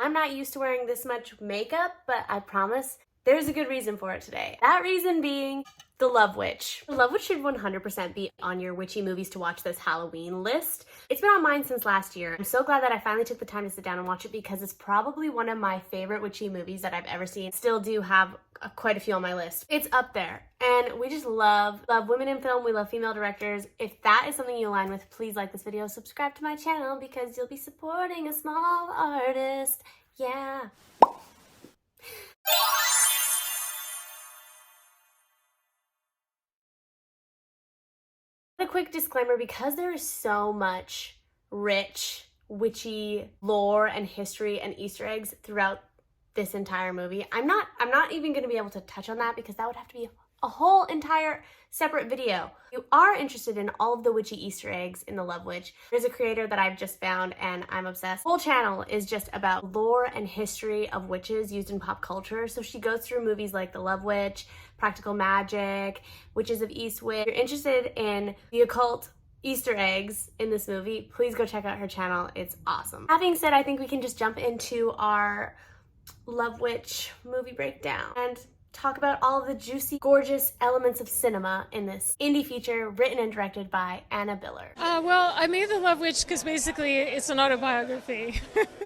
I'm not used to wearing this much makeup, but I promise there's a good reason for it today. That reason being The Love Witch. The Love Witch should 100% be on your witchy movies to watch this Halloween list. It's been on mine since last year. I'm so glad that I finally took the time to sit down and watch it because it's probably one of my favorite witchy movies that I've ever seen. Still do have quite a few on my list. It's up there. And we just love women in film. We love female directors. If that is something you align with, please like this video, subscribe to my channel because you'll be supporting a small artist. Yeah. A quick disclaimer, because there is so much rich, witchy lore and history and Easter eggs throughout this entire movie, I'm not even going to be able to touch on that because that would have to be a whole entire separate video. If you are interested in all of the witchy Easter eggs in The Love Witch, there's a creator that I've just found and I'm obsessed. The whole channel is just about lore and history of witches used in pop culture. So she goes through movies like The Love Witch, Practical Magic, Witches of Eastwick. If you're interested in the occult Easter eggs in this movie, please go check out her channel. It's awesome. That being said, I think we can just jump into our Love Witch movie breakdown and talk about all of the juicy, gorgeous elements of cinema in this indie feature written and directed by Anna Biller. Well, I made The Love Witch because basically it's an autobiography.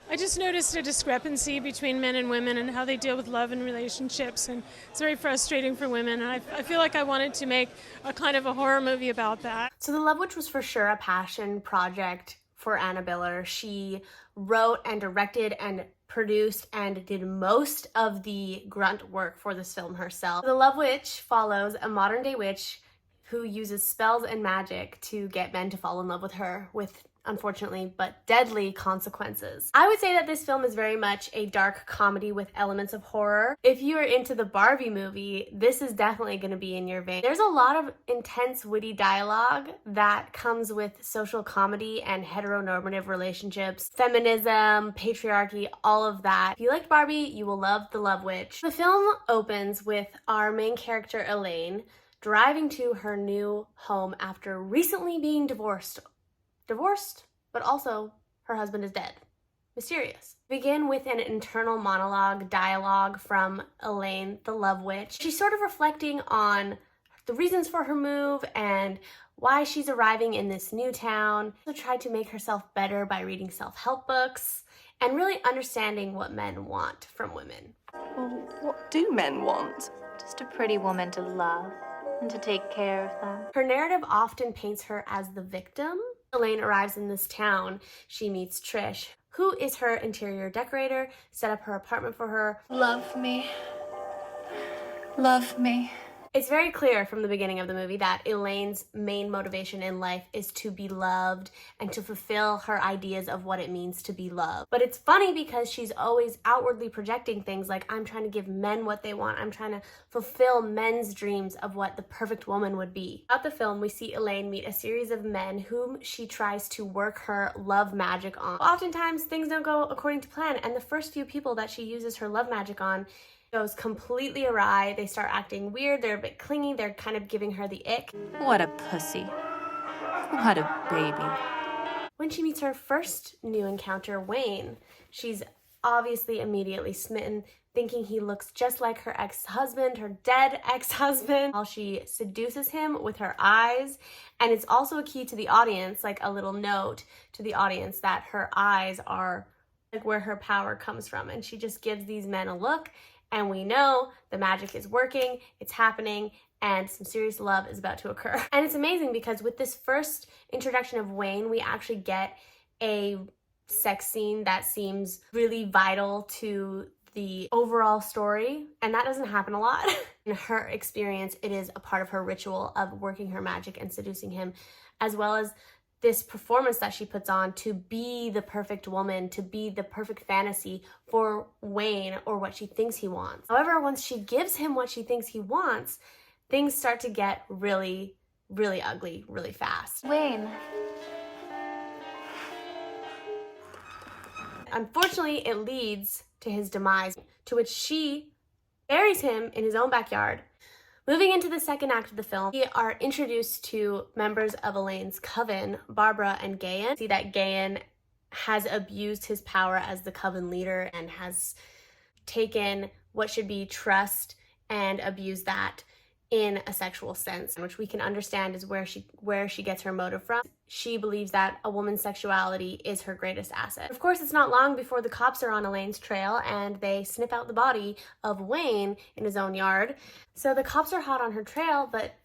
I just noticed a discrepancy between men and women and how they deal with love and relationships, and it's very frustrating for women, and I feel like I wanted to make a kind of a horror movie about that. So The Love Witch was for sure a passion project for Anna Biller. She wrote and directed and produced and did most of the grunt work for this film herself. The Love Witch follows a modern day witch who uses spells and magic to get men to fall in love with her with unfortunately but deadly consequences. I would say that this film is very much a dark comedy with elements of horror. If you are into the Barbie movie, this is definitely going to be in your vein. There's a lot of intense, witty dialogue that comes with social comedy and heteronormative relationships, feminism, patriarchy, all of that. If you liked Barbie, you will love The Love Witch. The film opens with our main character, Elaine, driving to her new home after recently being divorced, but also her husband is dead. Mysterious. Begin with an internal monologue, dialogue from Elaine, the Love Witch. She's sort of reflecting on the reasons for her move and why she's arriving in this new town. She tried to make herself better by reading self-help books and really understanding what men want from women. Well, what do men want? Just a pretty woman to love and to take care of them. Her narrative often paints her as the victim. Elaine arrives in this town. She meets Trish, who is her interior decorator, set up her apartment for her. Love me. Love me. It's very clear from the beginning of the movie that Elaine's main motivation in life is to be loved and to fulfill her ideas of what it means to be loved. But it's funny because she's always outwardly projecting things like, I'm trying to give men what they want. I'm trying to fulfill men's dreams of what the perfect woman would be. Throughout the film, we see Elaine meet a series of men whom she tries to work her love magic on. Oftentimes, things don't go according to plan, and the first few people that she uses her love magic on goes completely awry. They start acting weird, they're a bit clingy, they're kind of giving her the ick. What a pussy. What a baby. When she meets her first new encounter, Wayne, she's obviously immediately smitten, thinking he looks just like her ex-husband, her dead ex-husband, while she seduces him with her eyes. And it's also a key to the audience, like a little note to the audience, that her eyes are like where her power comes from. And she just gives these men a look, and we know the magic is working, it's happening, and some serious love is about to occur. And it's amazing because with this first introduction of Wayne, we actually get a sex scene that seems really vital to the overall story, and that doesn't happen a lot. In her experience, it is a part of her ritual of working her magic and seducing him, as well as this performance that she puts on to be the perfect woman, to be the perfect fantasy for Wayne or what she thinks he wants. However, once she gives him what she thinks he wants, things start to get really, really ugly really fast. Wayne. Unfortunately, it leads to his demise, to which she buries him in his own backyard. Moving into the second act of the film, we are introduced to members of Elaine's coven, Barbara and Gayen. See that Gayen has abused his power as the coven leader and has taken what should be trust and abused that in a sexual sense, which we can understand is where she gets her motive from. She believes that a woman's sexuality is her greatest asset. Of course, it's not long before the cops are on Elaine's trail and they snip out the body of Wayne in his own yard. So the cops are hot on her trail, but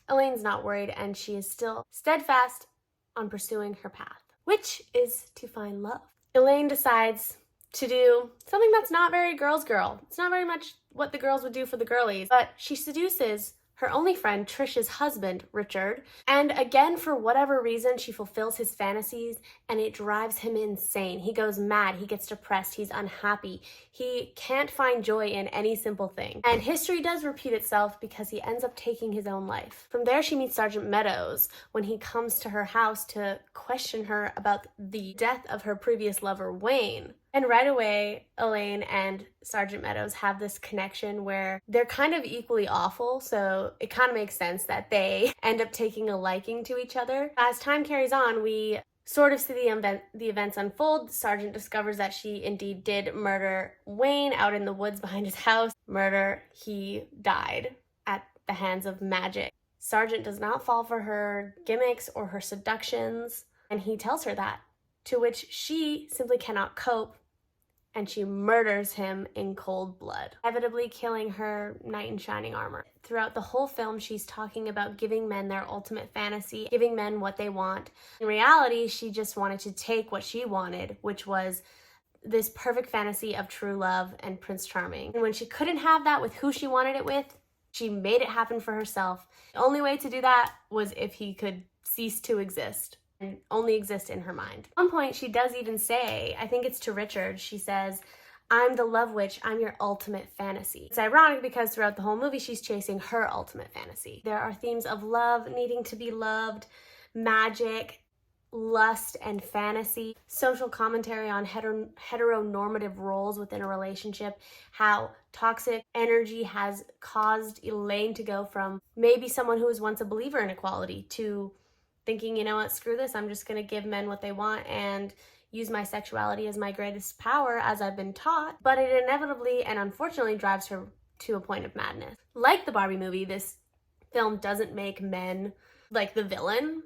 Elaine's not worried and she is still steadfast on pursuing her path, which is to find love. Elaine decides to do something that's not very girls' girl. It's not very much what the girls would do for the girlies, but she seduces her only friend, Trish's husband, Richard. And again, for whatever reason, she fulfills his fantasies and it drives him insane. He goes mad, he gets depressed, he's unhappy. He can't find joy in any simple thing. And history does repeat itself because he ends up taking his own life. From there, she meets Sergeant Meadows when he comes to her house to question her about the death of her previous lover, Wayne. And right away, Elaine and Sergeant Meadows have this connection where they're kind of equally awful, so it kind of makes sense that they end up taking a liking to each other. As time carries on, we sort of see the events unfold. Sergeant discovers that she indeed did murder Wayne out in the woods behind his house. Murder, he died at the hands of magic. Sergeant does not fall for her gimmicks or her seductions, and he tells her that, to which she simply cannot cope, and she murders him in cold blood, inevitably killing her knight in shining armor. Throughout the whole film, she's talking about giving men their ultimate fantasy, giving men what they want. In reality, she just wanted to take what she wanted, which was this perfect fantasy of true love and Prince Charming. And when she couldn't have that with who she wanted it with, she made it happen for herself. The only way to do that was if he could cease to exist and only exist in her mind. At one point, she does even say, I think it's to Richard, she says, I'm the love witch, I'm your ultimate fantasy. It's ironic because throughout the whole movie, she's chasing her ultimate fantasy. There are themes of love, needing to be loved, magic, lust, and fantasy, social commentary on heteronormative roles within a relationship, how toxic energy has caused Elaine to go from maybe someone who was once a believer in equality to thinking, you know what, screw this, I'm just going to give men what they want and use my sexuality as my greatest power as I've been taught. But it inevitably and unfortunately drives her to a point of madness. Like the Barbie movie, this film doesn't make men like the villain.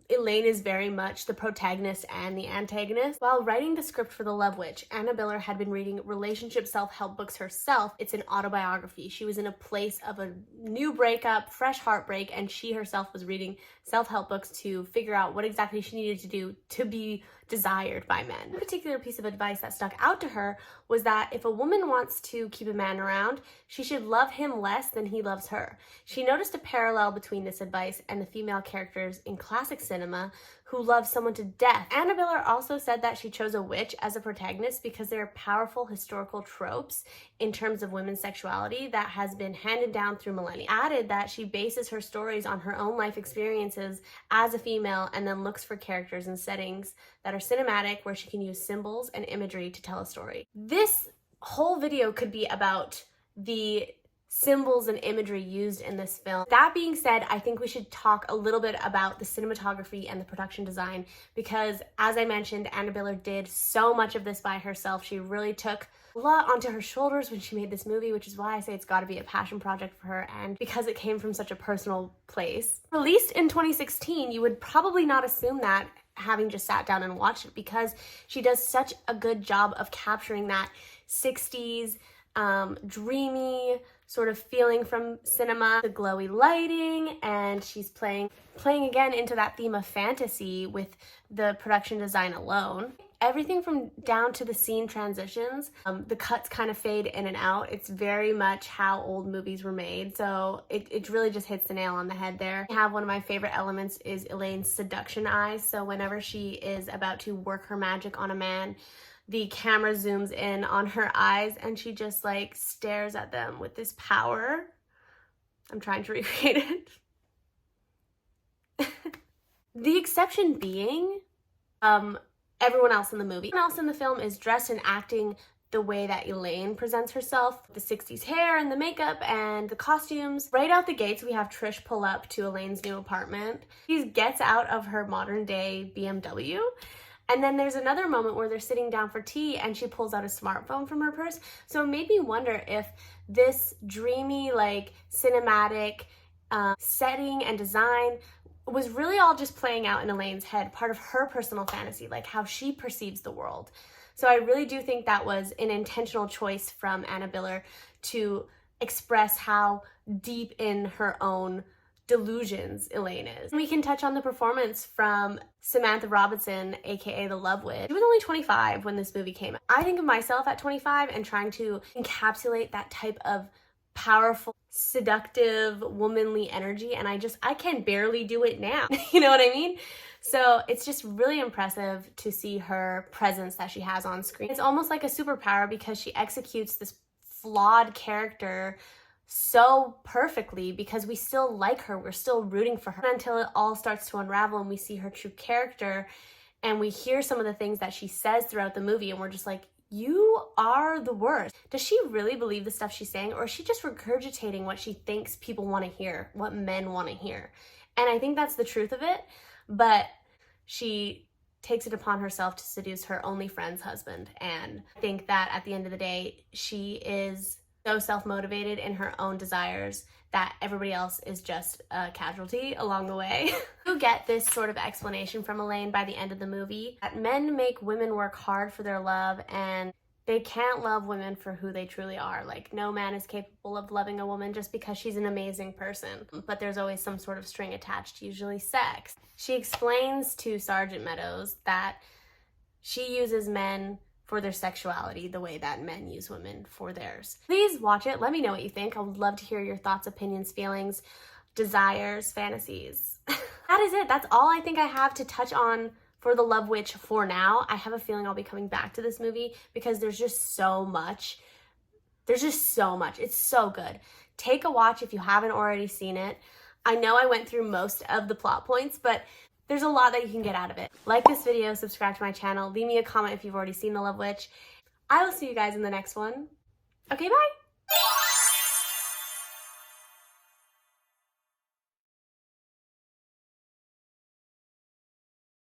Elaine is very much the protagonist and the antagonist. While writing the script for The Love Witch, Anna Biller had been reading relationship self-help books herself. It's an autobiography. She was in a place of a new breakup, fresh heartbreak, and she herself was reading self-help books to figure out what exactly she needed to do to be desired by men. One particular piece of advice that stuck out to her was that if a woman wants to keep a man around, she should love him less than he loves her. She noticed a parallel between this advice and the female characters in classic cinema who love someone to death. Anna Biller also said that she chose a witch as a protagonist because there are powerful historical tropes in terms of women's sexuality that has been handed down through millennia. Added that she bases her stories on her own life experiences as a female and then looks for characters and settings that are cinematic where she can use symbols and imagery to tell a story. This whole video could be about the symbols and imagery used in this film. That being said, I think we should talk a little bit about the cinematography and the production design because, as I mentioned, Anna Biller did so much of this by herself. She really took a lot onto her shoulders when she made this movie, which is why I say it's got to be a passion project for her and because it came from such a personal place. Released in 2016, you would probably not assume that having just sat down and watched it because she does such a good job of capturing that 60s dreamy sort of feeling from cinema, the glowy lighting, and she's playing again into that theme of fantasy with the production design alone. Everything from down to the scene transitions, the cuts kind of fade in and out. It's very much how old movies were made, so it really just hits the nail on the head there. I have one of my favorite elements is Elaine's seduction eyes, so whenever she is about to work her magic on a man, the camera zooms in on her eyes and she just like stares at them with this power. I'm trying to recreate it. The exception being everyone else in the movie. Everyone else in the film is dressed and acting the way that Elaine presents herself. The 60s hair and the makeup and the costumes. Right out the gates, we have Trish pull up to Elaine's new apartment. She gets out of her modern day BMW And then there's another moment where they're sitting down for tea and she pulls out a smartphone from her purse. So it made me wonder if this dreamy, like cinematic setting and design was really all just playing out in Elaine's head, part of her personal fantasy, like how she perceives the world. So I really do think that was an intentional choice from Anna Biller to express how deep in her own delusions Elaine is. We can touch on the performance from Samantha Robinson, aka the Love Witch. She was only 25 when this movie came out. I think of myself at 25 and trying to encapsulate that type of powerful, seductive, womanly energy, and I can barely do it now. You know what I mean? So it's just really impressive to see her presence that she has on screen. It's almost like a superpower because she executes this flawed character so perfectly because we still like her, we're still rooting for her until it all starts to unravel and we see her true character and we hear some of the things that she says throughout the movie and we're just like, you are the worst. Does she really believe the stuff she's saying, or is she just regurgitating what she thinks people want to hear, what men want to hear? And I think that's the truth of it, but she takes it upon herself to seduce her only friend's husband, and I think that at the end of the day, she is so self-motivated in her own desires that everybody else is just a casualty along the way. You get this sort of explanation from Elaine by the end of the movie, that men make women work hard for their love and they can't love women for who they truly are. Like, no man is capable of loving a woman just because she's an amazing person, but there's always some sort of string attached, usually sex. She explains to Sergeant Meadows that she uses men for their sexuality the way that men use women for theirs. Please watch it. Let me know what you think. I would love to hear your thoughts, opinions, feelings, desires, fantasies. That is it. That's all I think I have to touch on for The Love Witch for now. I have a feeling I'll be coming back to this movie because there's just so much. There's just so much. It's so good. Take a watch if you haven't already seen it. I know I went through most of the plot points, but there's a lot that you can get out of it. Like this video, subscribe to my channel, leave me a comment if you've already seen The Love Witch. I will see you guys in the next one. Okay, bye!